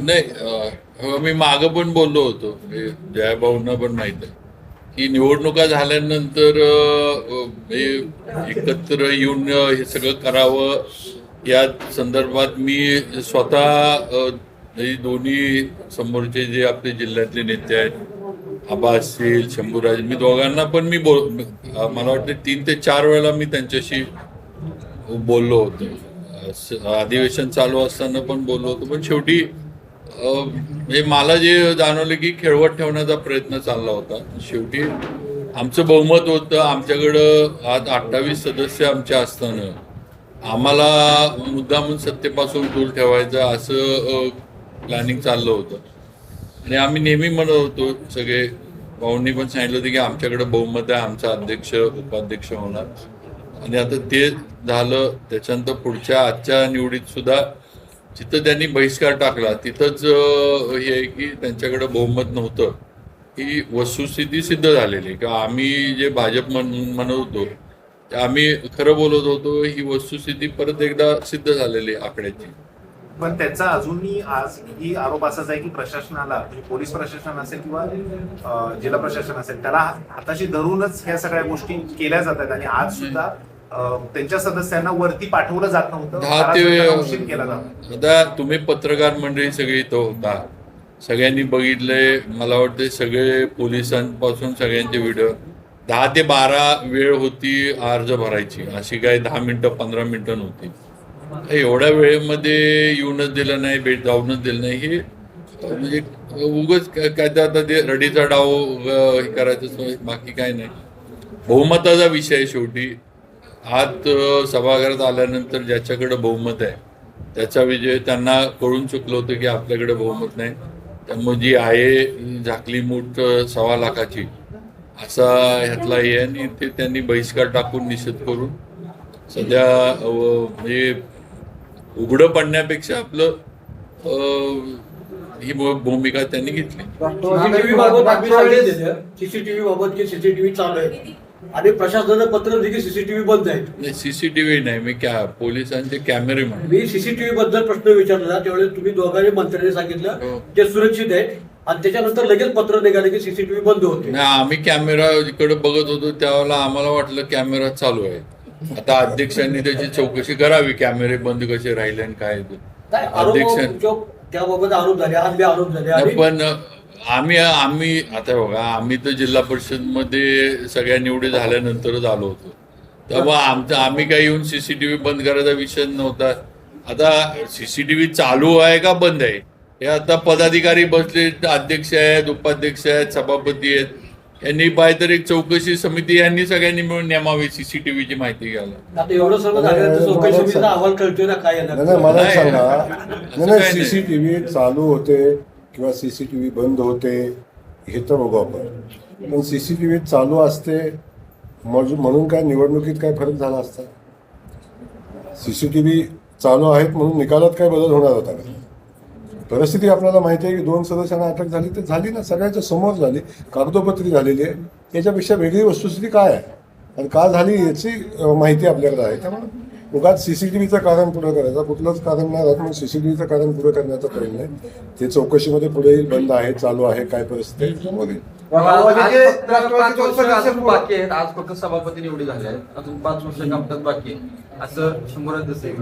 नाही मी मागं पण बोललो होतो, जयाभाऊंना पण माहित आहे की निवडणुका झाल्यानंतर हे एकत्र येऊन हे सगळं करावं या संदर्भात मी स्वतः हे दोन्ही समोरचे जे आपले जिल्ह्यातले नेते आहेत, आबा असतील, शंभूराज, मी दोघांना पण मला वाटतं 3 ते 4 वेळा मी त्यांच्याशी बोललो होतो. अधिवेशन चालू असताना पण बोललो होतो. पण शेवटी म्हणजे मला जे जाणवलं की खेळवत ठेवण्याचा प्रयत्न चालला होता. शेवटी आमचं बहुमत होतं. आमच्याकडं आज 28 सदस्य आमच्या असताना आम्हाला मुद्दामून सत्तेपासून दूर ठेवायचं असं प्लॅनिंग चाललं होतं. आणि आम्ही नेहमी म्हणत होतो, सगळे भाऊंनी पण सांगितलं होतं की आमच्याकडे बहुमत आहे, आमचा अध्यक्ष उपाध्यक्ष होणार. आणि आता ते झालं. त्याच्यानंतर पुढच्या आजच्या निवडीत सुद्धा जिथं त्यांनी बहिष्कार टाकला तिथंच हे आहे की त्यांच्याकडे बहुमत नव्हतं. ही वस्तुस्थिती सिद्ध झालेली किंवा आम्ही जे भाजप म्हणत होतो ते आम्ही खरं बोलत होतो, ही वस्तुस्थिती परत एकदा सिद्ध झालेली आकड्याची. पण त्याचा अजूनही आज ही आरोप असाच आहे की प्रशासनाला, म्हणजे पोलीस प्रशासन असेल किंवा जिल्हा प्रशासन असेल, त्याला हाताशी धरूनच ह्या सगळ्या गोष्टी केल्या जातात. आणि आज सुद्धा त्यांच्या सदस्यांना वरती पाठवलं जात नव्हतं, उशीर केला जातो. आता तुम्ही पत्रकार मंडळी सगळी इथं होता, सगळ्यांनी बघितलंय. मला वाटतं सगळे पोलिसांपासून सगळ्यांचे व्हिडिओ 10 ते 12 वेळ होती अर्ज भरायची, अशी काय 10 मिनिटं 15 मिनिटं नव्हती. एवढ्या वेळेमध्ये येऊनच दिलं नाही, भेट जाऊनच दिलं नाही, हे म्हणजे उगाच काय तर आता ते रडीचा डाव हे करायचं, बाकी काय नाही. बहुमताचा विषय आहे शेवटी. आत सभागृहात आल्यानंतर ज्याच्याकडे बहुमत आहे त्याचा विजय. त्यांना कळून चुकलं होतं की आपल्याकडे बहुमत नाही, त्यामुळे जी आहे झाकली मूठ 1.25 लाखाची असा ह्यातला हे. आणि ते त्यांनी बहिष्कार टाकून निषेध करून सध्या म्हणजे उघडं पडण्यापेक्षा आपलं ही भूमिका त्यांनी घेतली. सीसीटीव्ही बाबत की सीसीटीव्ही चालू आहे आणि प्रशासनानं पत्र दिली की सीसीटीव्ही बंद आहे. नाही, सीसीटीव्ही नाही, मी पोलिसांचे कॅमेरे म्हणून. मी सीसीटीव्ही बद्दल प्रश्न विचारला त्यावेळेस तुम्ही दोघांनी मंत्र्यांनी सांगितलं ते सुरक्षित आहेत आणि त्याच्यानंतर लगेच पत्र निघाले की सीसीटीव्ही बंद होते. नाही, आम्ही कॅमेरा इकडे बघत होतो त्यावेळेला आम्हाला वाटलं कॅमेरा चालू आहे. आता अध्यक्षांनी त्याची चौकशी करावी, कॅमेरे बंद कसे राहिले आणि काय. अध्यक्ष त्याबाबत आरोप झाले, आज बी आरोप झाले. पण आम्ही आता बघा, आम्ही तर जिल्हा परिषद मध्ये सगळ्या निवडी झाल्यानंतरच आलो होतो. तेव्हा आम्ही काय येऊन सीसीटीव्ही बंद करायचा विषय नव्हता. आता सीसीटीव्ही चालू आहे का बंद आहे हे आता पदाधिकारी बसले, अध्यक्ष आहेत, उपाध्यक्ष आहेत, सभापती आहेत, यांनी पाहिजे एक चौकशी समिती यांनी सगळ्यांनी मिळून नेमावी सीसीटीव्हीची माहिती घ्यायला. आता एवढं सर्व झालं चौकशी समितीचा अहवाल कळतोय ना काय येणार. मला सांगा, सीसीटीव्ही चालू होते किंवा सीसीटीव्ही बंद होते हे तर बघू आपण. पण सीसीटीव्ही चालू असते म्हणून काय निवडणुकीत काय फरक झाला असता? सीसीटीव्ही चालू आहेत म्हणून निकालात काय बदल होणार होता का? परिस्थिती आपल्याला माहिती आहे की 2 सदस्यांना अटक झाली तर झाली ना, सगळ्यांच्या समोर झाली, कागदोपत्री झालेली आहे. याच्यापेक्षा वेगळी वस्तुस्थिती काय आहे आणि का झाली याची माहिती आपल्याकडे आहे. त्यामुळे उगाच सीसीटीव्हीचं कारण पुढे करायचं कुठलंच कारण नाही राहत. म्हणून सीसीटीव्हीचं कारण पुढे करण्याचा प्रयत्न आहे. ते चौकशीमध्ये पुढे बंद आहे, चालू आहे, काय परिस्थिती आहे बाकी आहेत. आज फक्त सभापती निवडी झाल्या आहेत, अजून 5 वर्ष कामकाज बाकी आहे असं शंभरच दिसतंय.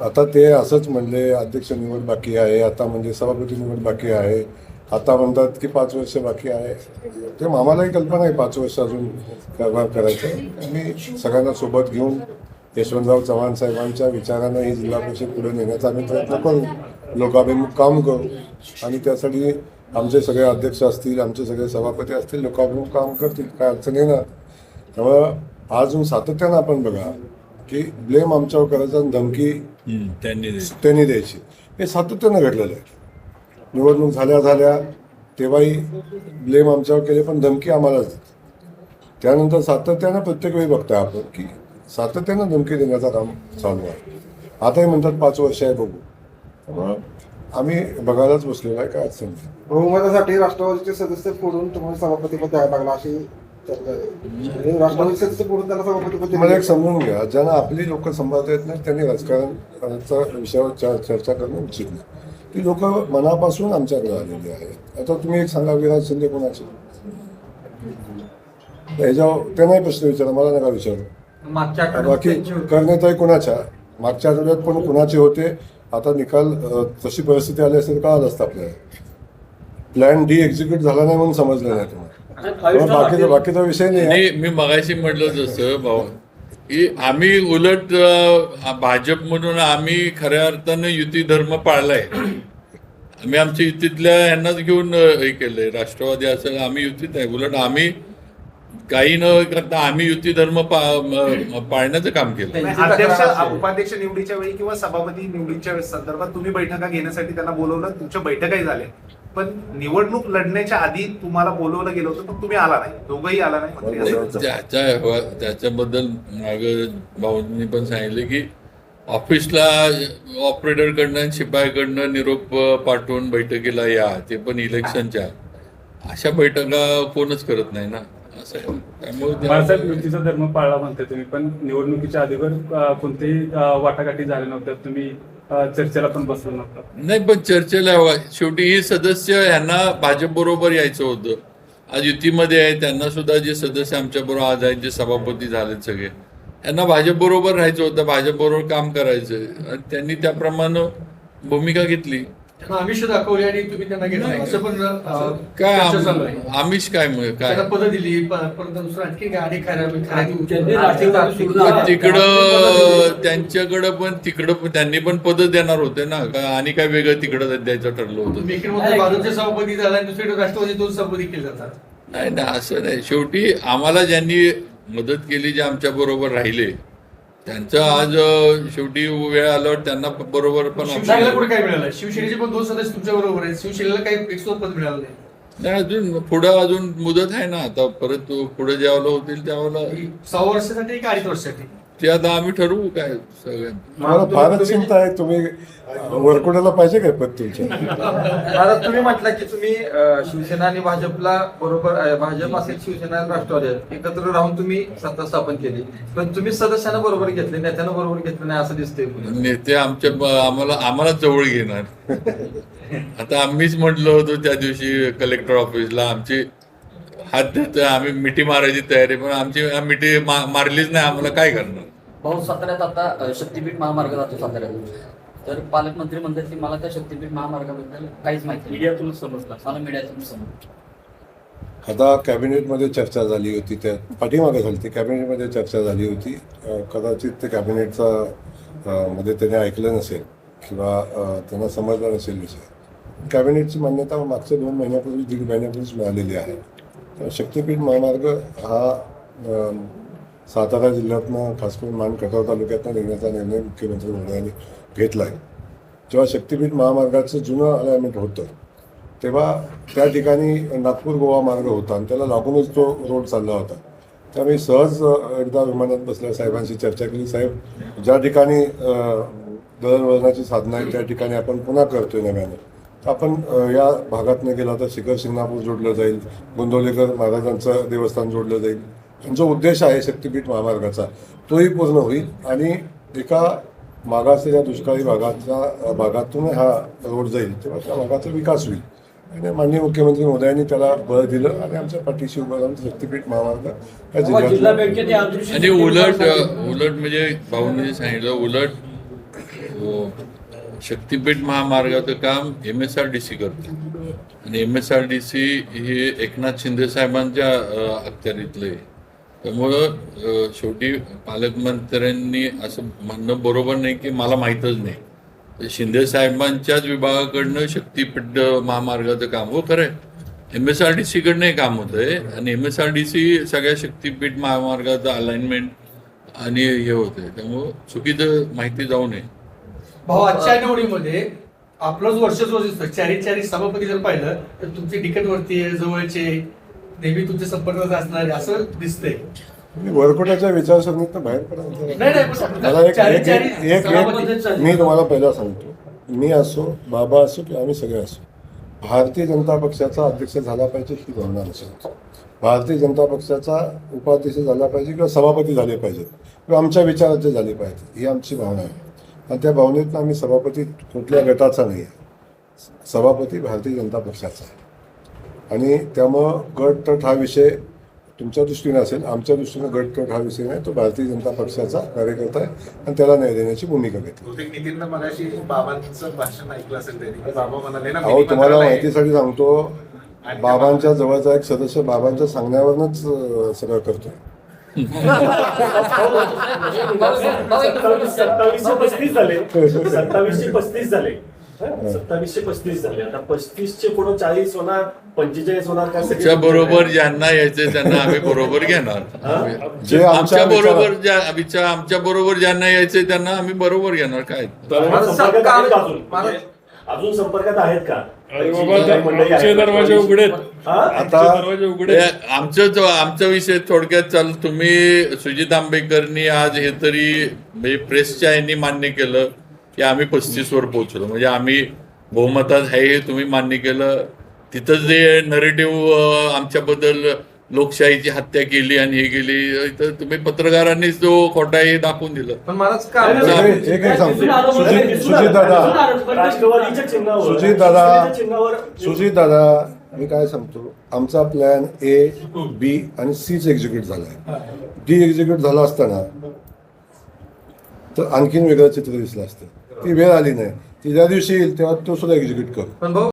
आता ते असंच म्हणले, अध्यक्ष निवड बाकी आहे, आता म्हणजे सभापती निवड बाकी आहे, आता म्हणतात की 5 वर्ष बाकी आहे. ते आम्हालाही कल्पना आहे 5 वर्ष अजून कारभार करायचं. आम्ही सगळ्यांना सोबत घेऊन यशवंतराव चव्हाण साहेबांच्या विचारांना ही जिल्हा परिषद पुढे नेण्याचा आम्ही प्रयत्न करू, लोकाभिमुख काम करू. आणि त्यासाठी आमचे सगळे अध्यक्ष असतील, आमचे सगळे सभापती असतील, लोकाभिमुख काम करतील, काय अडचण येणार. त्यामुळं अजून सातत्यानं आपण बघा की ब्लेम आमच्यावर करायचा आणि धमकी त्यांनी द्यायची, हे सातत्यानं घडलेलं आहे. निवडणूक झाल्या तेव्हाही ब्लेम आमच्यावर केले पण धमकी आम्हालाच देते. त्यानंतर सातत्यानं प्रत्येक वेळी बघताय आपण की सातत्यानं धमकी देण्याचं काम चालू आहे. आताही म्हणतात 5 वर्ष आहे, बघू. त्यामुळं आम्ही बघायलाच बसलेलो आहे, काय अडचण नाही. बहुमतासाठी राष्ट्रवादीचे सदस्य फोडून तुम्हाला सभापतीपद द्यायला लागला अशी राष्ट्रवादी सदस्य फोडून त्याला सभापतीपद. मला एक समजून घ्या, ज्यांना आपली लोक सांभाळता येत नाही त्यांनी राजकारणाचा विषयावर चर्चा करणं उचित नाही. ती लोक मनापासून आमच्याकडे आलेली आहेत. आता तुम्ही एक सांगा, विराज शिंदे कोणाचे? ह्याच्यावर ते नाही प्रश्न विचारा, मला नका विचारू. मागच्या आठवड्यात बाकी त्यांची होती. करण्यात कोणाच्या मागच्या आठवड्यात पण कुणाचे होते. आता निकाल तशी परिस्थिती आली असेल कळालं असतं आपल्याला. प्लॅन डी एक्झिक्यूट झाला नाही म्हणून समजलं नाही तुम्हाला. बाकीचा विषय नाही आहे. आणि मी मगाशी म्हटलं जसं भाऊ की आम्ही उलट भाजप म्हणून आम्ही खऱ्या अर्थानं युती धर्म पाळलाय. आम्ही आमच्या युतीतल्या यांनाच घेऊन हे केलंय. राष्ट्रवादी असेल, आम्ही युतीत आहे. उलट आम्ही काही न करता आम्ही युती धर्म पाळण्याचं काम केलं. अध्यक्ष उपाध्यक्ष निवडीच्या वेळी किंवा सभापती निवडीच्या संदर्भात तुम्ही बैठका घेण्यासाठी त्यांना बोलवलं, तुमच्या बैठकाही झाल्या, पण निवडणूक लढण्याच्या आधी तुम्हाला बोलवलं गेलं होतं, पण तुम्ही आला नाही, दोघंही आला नाही मंत्री असं. त्याच्याबद्दल मागं भाऊंनी पण सांगितलं की ऑफिसला ऑपरेटरकडनं आणि शिपायाकडनं निरोप पाठवून बैठकीला या, ते पण इलेक्शनच्या. अशा बैठका कोणच करत नाही ना, असं आहे. त्यामुळे बाळासाहेब युतीचा धर्म पाळला म्हणते तुम्ही, पण निवडणुकीच्या आधीवर कोणतेही वाटाघाटी झाल्या नव्हत्या, तुम्ही चर्चेला पण बसलं नव्हतं. नाही, पण चर्चेला शेवटी ही सदस्य ह्यांना भाजप बरोबर यायचं होतं. आज युतीमध्ये आहे, त्यांना सुद्धा जे सदस्य आमच्या बरोबर आज आहेत, जे सभापती झालेत सगळे, यांना भाजप बरोबर राहायचं होतं, भाजप बरोबर काम करायचं, आणि त्यांनी त्याप्रमाणे भूमिका घेतली. आमिष दाखवली आणि तुम्ही त्यांना घेतलं असं पण काय चर्चा चालू आहे. आमिष काय काय त्यांना पदं दिली, परत दुसरं आणखी काय आणि तिकडं त्यांच्याकडं पण तिकडं पण त्यांनी पण पद देणार होते ना, आणि काय वेगळं तिकडं द्यायचं ठरलं होतं. भाजपचे सभापती झाला आणि दुसरीकडे राष्ट्रवादी 2 सभापती केले जातात. नाही ना, असं नाही. शेवटी आम्हाला ज्यांनी मदत केली, जे आमच्या बरोबर राहिले, त्यांचं आज शेवटी वेळ आल्यावर त्यांना बरोबर पण शिवसेनेला कुठे काय मिळालं? शिवसेनेचे पण 2 सदस्य तुमच्या बरोबर आहेत, शिवसेनेला काही एक पद मिळालं नाही. नाही, अजून पुढं अजून मुदत आहे ना. आता परत पुढे ज्यावेळेला होतील त्यावेळेला 6 वर्षासाठी का 2.5 वर्षासाठी? ते आता आम्ही ठरवू काय सगळ्यांना. मला फारच चिंता आहे. तुम्ही वरकुड्याला पाहिजे काय पद तुमच्या? आता तुम्ही म्हटलं की तुम्ही शिवसेना आणि भाजपला बरोबर, भाजप असेल, शिवसेना आणि राष्ट्रवादी एकत्र राहून तुम्ही सत्ता स्थापन केली, पण तुम्ही सदस्यांना बरोबर घेतले, नेत्यांना बरोबर घेतलं नाही असं दिसतंय. नेते आम्हाला जवळ घेणार. आता आम्हीच म्हटलं होतं त्या दिवशी कलेक्टर ऑफिसला, आमची हात देतोय, आम्ही मिठी मारायची तयारी, पण आमची मिठी मारलीच नाही. आम्हाला काय करणार? भाऊ, साताऱ्यात आता शक्तीपीठ महामार्ग जातो साताऱ्यात, तर पालकमंत्री म्हणतात की मला त्या शक्तीपीठ महामार्गाबद्दल काहीच माहिती नाही. मीडियातूनच समजलं. मला मीडियातून समजलं. आता कॅबिनेटमध्ये चर्चा झाली होती, त्या पाठीमागे झाली ती कॅबिनेटमध्ये चर्चा झाली होती. कदाचित ते कॅबिनेटचा मध्ये त्याने ऐकलं नसेल किंवा त्यांना समजलं नसेल विषय. कॅबिनेटची मान्यता मागच्या 2 महिन्यापूर्वी 1.5 महिन्यापूर्वीच मिळालेली आहे. शक्तीपीठ महामार्ग हा सातारा जिल्ह्यातनं, खास करून मानखटाव तालुक्यातनं नेण्याचा निर्णय मुख्यमंत्री महोदयांनी घेतला आहे. जेव्हा शक्तीपीठ महामार्गाचं जुनं अलाइनमेंट होतं तेव्हा त्या ठिकाणी नागपूर गोवा मार्ग होता आणि त्याला लागूनच तो रोड चालला होता. त्यामुळे सहज एकदा विमानात बसल्या साहेबांशी चर्चा केली, साहेब ज्या ठिकाणी दळणवळणाची साधनं आहेत त्या ठिकाणी आपण पुन्हा करतोय नव्यानं, आपण या भागातनं गेला तर शिखर शिंगणापूर जोडलं जाईल, गोंदवलेकर महाराजांचं देवस्थान जोडलं जाईल. जो उद्देश आहे शक्तीपीठ महामार्गाचा तोही पूर्ण होईल आणि एका मागासलेल्या दुष्काळी भागातून हा रोड जाईल, तेव्हा त्या भागाचा विकास होईल. आणि माननीय मुख्यमंत्री महोदयांनी त्याला बळ दिलं आणि आमच्या पाठीशी उभं राहून शक्तीपीठ महामार्ग या जिल्हा जिल्ह्यात बँकेने आणि उलट म्हणजे भाऊंनी सांगितलं, उलट शक्तीपीठ महामार्गाचं काम MSRDC करते आणि MSRDC हे एकनाथ शिंदे साहेबांच्या अखत्यारीतलं आहे. त्यामुळं शेवटी पालकमंत्र्यांनी असं म्हणणं बरोबर नाही की मला माहीतच नाही. शिंदे साहेबांच्याच विभागाकडनं शक्तीपीठ महामार्गाचं काम हो खरं आहे, MSRDC कडनं हे काम होतंय आणि MSRDC सगळ्या शक्तीपीठ महामार्गाचं अलाइनमेंट आणि हे होतंय. त्यामुळं चुकीचं माहिती जाऊ नये. भाऊ, आजच्या निवडीमध्ये आपलंच वर्चस्व दिसतं. 4 सभापती जर पाहिलं तर तुमचे निकटवर्ती जवळचे नेहमी तुमच्या संपर्कात असणारे असं दिसतंय. वरकोटाच्या विचारसरणीत बाहेर पडा. मला मी तुम्हाला पहिला सांगतो, मी असो, बाबा असो किंवा आम्ही सगळे असो, भारतीय जनता पक्षाचा अध्यक्ष झाला पाहिजे ही भावना नसेल. भारतीय जनता पक्षाचा उपाध्यक्ष झाला पाहिजे किंवा सभापती झाले पाहिजेत किंवा आमच्या विचाराचे झाले पाहिजे ही आमची भावना आहे. आणि त्या भावनेतनं आम्ही सभापती कुठल्या गटाचा नाही आहे. सभापती भारतीय जनता पक्षाचा आहे आणि त्यामुळं गटतट हा विषय तुमच्या दृष्टीने असेल, आमच्या दृष्टीने गटतट हा विषय नाही, तो भारतीय जनता पक्षाचा कार्यकर्ता आहे आणि त्याला न्याय देण्याची भूमिका घेतली. बहुतेक नितीननं मगाशी बाबांचं भाषण ऐकलं असेल त्यांनी की बाबा म्हणाले ना अहो मिनी तुम्हाला मंत्रालय आहे. माहितीसाठी सांगतो, बाबांच्या जवळचा एक सदस्य बाबांच्या सांगण्यावरच सगळं करतोय. सत्तावीसशे पस्तीस झाले 2735 झाले 2735 झाले. आता 35चे पुढे 40 होणार 45 होणार का आमच्या बरोबर ज्यांना यायचे त्यांना आम्ही बरोबर घेणार. जे आमच्या बरोबर विचारात- आमच्या बरोबर ज्यांना यायचे त्यांना आम्ही बरोबर घेणार. काय संपर्कात आहेत का अजून? म्हणजे अजून संपर्कात आहेत का? दरवाजे उघडे आता आमचा विषय थोडक्यात चाल. तुम्ही सुजित आंबेकरनी आज हे तरी म्हणजे प्रेसच्या यांनी मान्य केलं की आम्ही 35 वर पोहोचलो, म्हणजे आम्ही बहुमतात आहे हे तुम्ही मान्य केलं. तिथं जे नरेटिव्ह आमच्याबद्दल लोकशाहीची हत्या केली आणि हे केली, तर तुम्ही पत्रकारांनीच जो खोटा हे दाखवून दिलं. पण मलाच काम एक सांगतो, सुजित दादा राष्ट्रवादीच्या चिन्हावर सुजित दादा मी काय सांगतो, आमचा प्लॅन A, B आणि Cच एक्झिक्यूट झालाय. D एक्झिक्यूट झाला असताना तर आणखीन वेगळं चित्र दिसलं असतं. ती वेळ आली नाही, ती ज्या दिवशी येईल तेव्हा तो सुद्धा एक्झिक्यूट करू. पण भाऊ